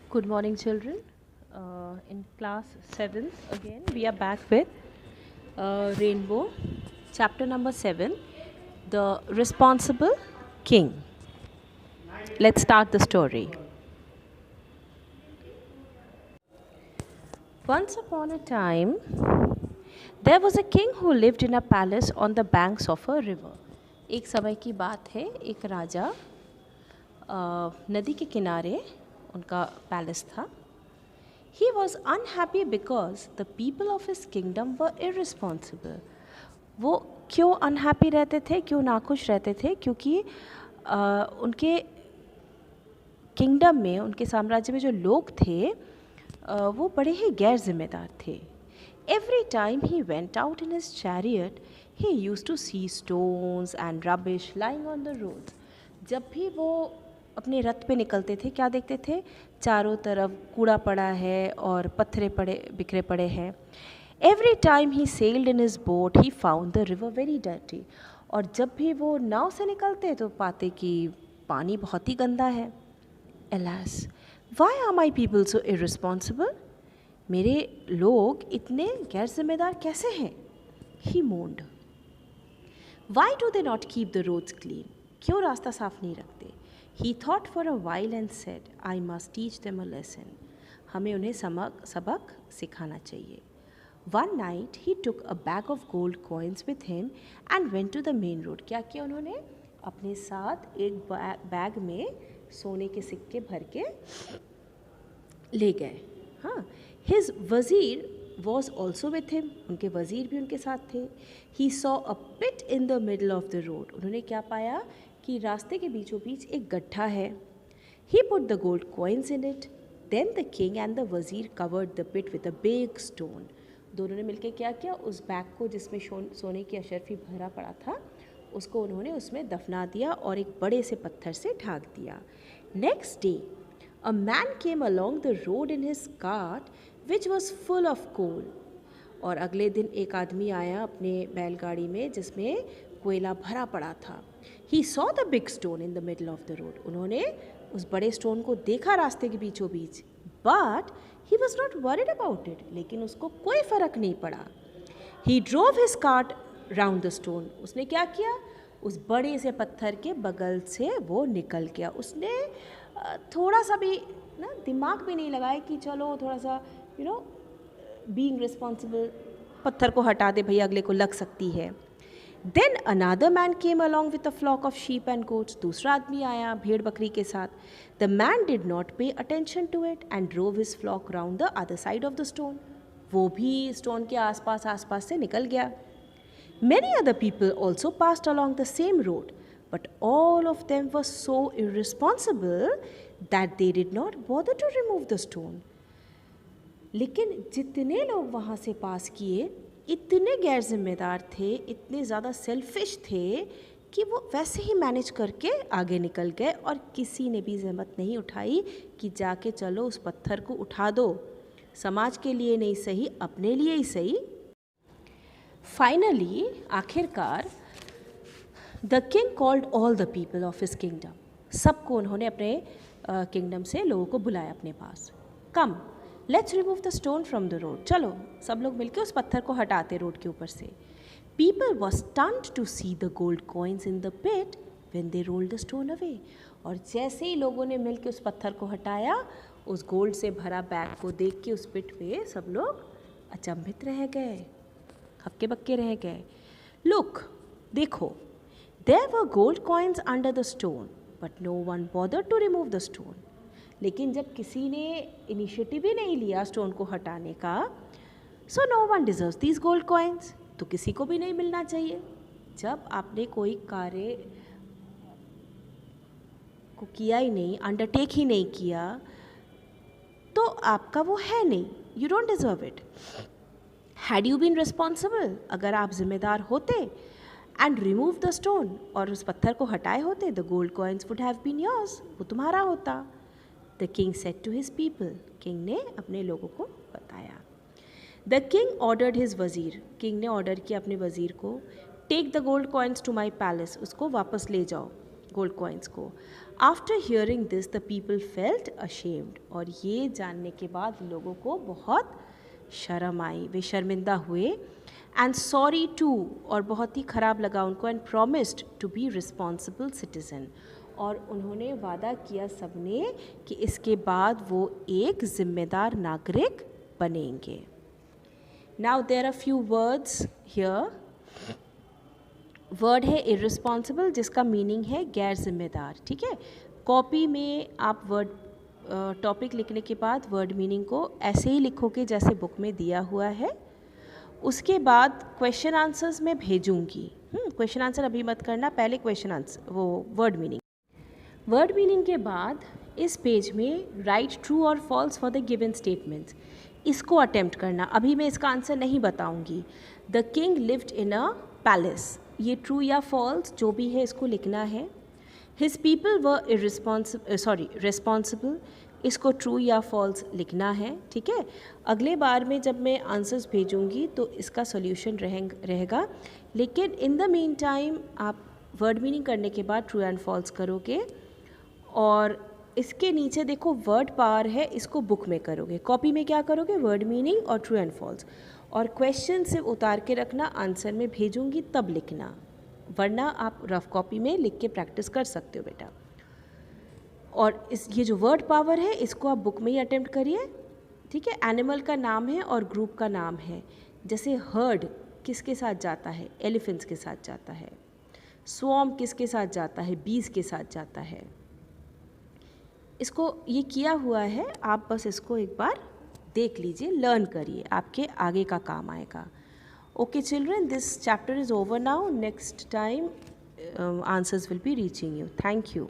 Good morning, children. In class 7th, again, we are back with Rainbow, chapter number 7, The Responsible King. Let's start the story. Once upon a time, there was a king who lived in a palace on the banks of a river. एक समय की बात है, एक राजा नदी के किनारे उनका पैलेस था. He was unhappy because the people of his kingdom were irresponsible. वो क्यों अनहैप्पी रहते थे, क्यों नाखुश रहते थे? क्योंकि उनके किंगडम में, उनके साम्राज्य में जो लोग थे वो बड़े ही गैर जिम्मेदार थे. Every time he went out in his chariot, he used to see stones and rubbish lying on the roads. जब भी वो अपने रथ पे निकलते थे, क्या देखते थे? चारों तरफ कूड़ा पड़ा है और पत्थरे पड़े बिखरे पड़े हैं. Every time he sailed in his boat, he found the river very dirty. और जब भी वो नाव से निकलते तो पाते कि पानी बहुत ही गंदा है. Alas, why are my people so irresponsible? मेरे लोग इतने गैर जिम्मेदार कैसे हैं? He moaned. Why do they not keep the roads clean? क्यों रास्ता साफ नहीं रखते? He thought for a while and said, I must teach them a lesson. हमें उन्हें सबक सिखाना चाहिए. One night he took a bag of gold coins with him and went to the main road. क्या किया उन्होंने? अपने साथ एक बैग में सोने के सिक्के भर के ले गए. हाँ, his वज़ीर was also with him. उनके वज़ीर भी उनके साथ थे. He saw a pit in the middle of the road. उन्होंने क्या पाया कि रास्ते के बीचों बीच एक गड्ढा है. He put the gold coins in it. Then the king and the वज़ीर covered the pit with a big stone. दोनों ने मिलकर क्या किया? उस बैग को जिसमें सोने की अशर्फी भरा पड़ा था उसको उन्होंने उसमें दफना दिया और एक बड़े से पत्थर से ढाक दिया. Next day, a man came along the road in his cart which was full of coal. और अगले दिन एक आदमी आया अपने बैलगाड़ी में जिसमें कोयला भरा पड़ा था. He saw the big stone in the middle of the road. उन्होंने उस बड़े स्टोन को देखा रास्ते के बीचों बीच. But he was not worried about it. लेकिन उसको कोई फ़र्क नहीं पड़ा. He drove his cart round the stone. उसने क्या किया? उस बड़े से पत्थर के बगल से वो निकल गया. उसने थोड़ा सा भी ना दिमाग भी नहीं लगाया कि चलो थोड़ा सा बीइंग रिस्पॉन्सिबल, पत्थर को हटा दे भैया, अगले को लग सकती है. Then another man came along with a flock of sheep and goats. दूसरा आदमी आया भेड़ बकरी के साथ. The man did not pay attention to it and drove his flock round the other side of the stone. वो भी stone के आसपास से निकल गया. Many other people also passed along the same road, but all of them were so irresponsible that they did not bother to remove the stone. लेकिन जितने लोग वहाँ से पास किए इतने गैर जिम्मेदार थे, इतने ज़्यादा सेल्फिश थे कि वो वैसे ही मैनेज करके आगे निकल गए और किसी ने भी जहमत नहीं उठाई कि जाके चलो उस पत्थर को उठा दो. समाज के लिए नहीं सही, अपने लिए ही सही. फाइनली, आखिरकार, the king called all the people of his kingdom. सबको उन्होंने अपने किंगडम से लोगों को बुलाया अपने पास. Come, let's remove the stone from the road. चलो सब लोग मिलकर उस पत्थर को हटाते रोड के ऊपर से. People was stunned to see the gold coins in the pit when they rolled the stone away. और जैसे ही लोगों ने मिलकर उस पत्थर को हटाया, उस गोल्ड से भरा बैग को देख के उस पिट पे सब लोग अचंभित रह गए, हक्के बक्के रह गए. लुक, देखो, there were gold coins under the stone but no one bothered to remove the stone. लेकिन जब किसी ने इनिशिएटिव ही नहीं लिया स्टोन को हटाने का, so no one deserves these gold coins. तो किसी को भी नहीं मिलना चाहिए. जब आपने कोई कार्य को किया ही नहीं, अंडरटेक ही नहीं किया, तो आपका वो है नहीं. You don't deserve it. Had you been responsible, अगर आप जिम्मेदार होते एंड रिमूव द स्टोन और उस पत्थर को हटाए होते, the gold coins would have been yours. वो तुम्हारा होता. The king said to his people. King ने अपने लोगों को बताया. The king ordered his wazir. King ने ऑर्डर किया अपने वज़ीर को, take the gold coins to my palace. उसको वापस ले जाओ गोल्ड कॉइन्स को। After hearing this the people felt ashamed, और ये जानने के बाद लोगों को बहुत शर्म आई, वे शर्मिंदा हुए। एंड सॉरी टू, और बहुत ही ख़राब लगा उनको। And promised to be responsible citizen, और उन्होंने वादा किया सबने कि इसके बाद वो एक ज़िम्मेदार नागरिक बनेंगे। Now there are few words here. Word है इररिस्पॉन्सिबल, जिसका मीनिंग है गैर जिम्मेदार, ठीक है। कॉपी में आप वर्ड टॉपिक लिखने के बाद वर्ड मीनिंग को ऐसे ही लिखोगे जैसे बुक में दिया हुआ है। उसके बाद क्वेश्चन आंसर्स में भेजूंगी। क्वेश्चन आंसर अभी मत करना, पहले क्वेश्चन आंसर वो वर्ड मीनिंग। वर्ड मीनिंग के बाद इस पेज में राइट ट्रू और false for the given statements, इसको अटेम्प्ट करना। अभी मैं इसका आंसर नहीं बताऊंगी। The king lived in a palace, ये ट्रू या फॉल्स जो भी है इसको लिखना है। हिज पीपल वर रिस्पॉन्सिबल, इसको ट्रू या फॉल्स लिखना है, ठीक है। अगले बार में जब मैं आंसर्स भेजूंगी तो इसका सॉल्यूशन रहेगा। लेकिन इन द मीन टाइम आप वर्ड मीनिंग करने के बाद ट्रू एंड फॉल्स करोगे। और इसके नीचे देखो वर्ड पावर है, इसको बुक में करोगे। कॉपी में क्या करोगे, वर्ड मीनिंग और ट्रू एंड फॉल्स। और क्वेश्चन सिर्फ उतार के रखना, आंसर में भेजूंगी तब लिखना, वरना आप रफ कॉपी में लिख के प्रैक्टिस कर सकते हो बेटा। और ये जो वर्ड पावर है इसको आप बुक में ही अटेम्प्ट करिए, ठीक है। एनिमल का नाम है और ग्रुप का नाम है, जैसे हर्ड किसके साथ जाता है, एलिफेंट्स के साथ जाता है। स्वॉर्म किसके साथ जाता है, बीज के साथ जाता है। इसको ये किया हुआ है, आप बस इसको एक बार देख लीजिए, लर्न करिए, आपके आगे का काम आएगा। Okay children, this chapter is over now. Next time answers will be reaching you. Thank you.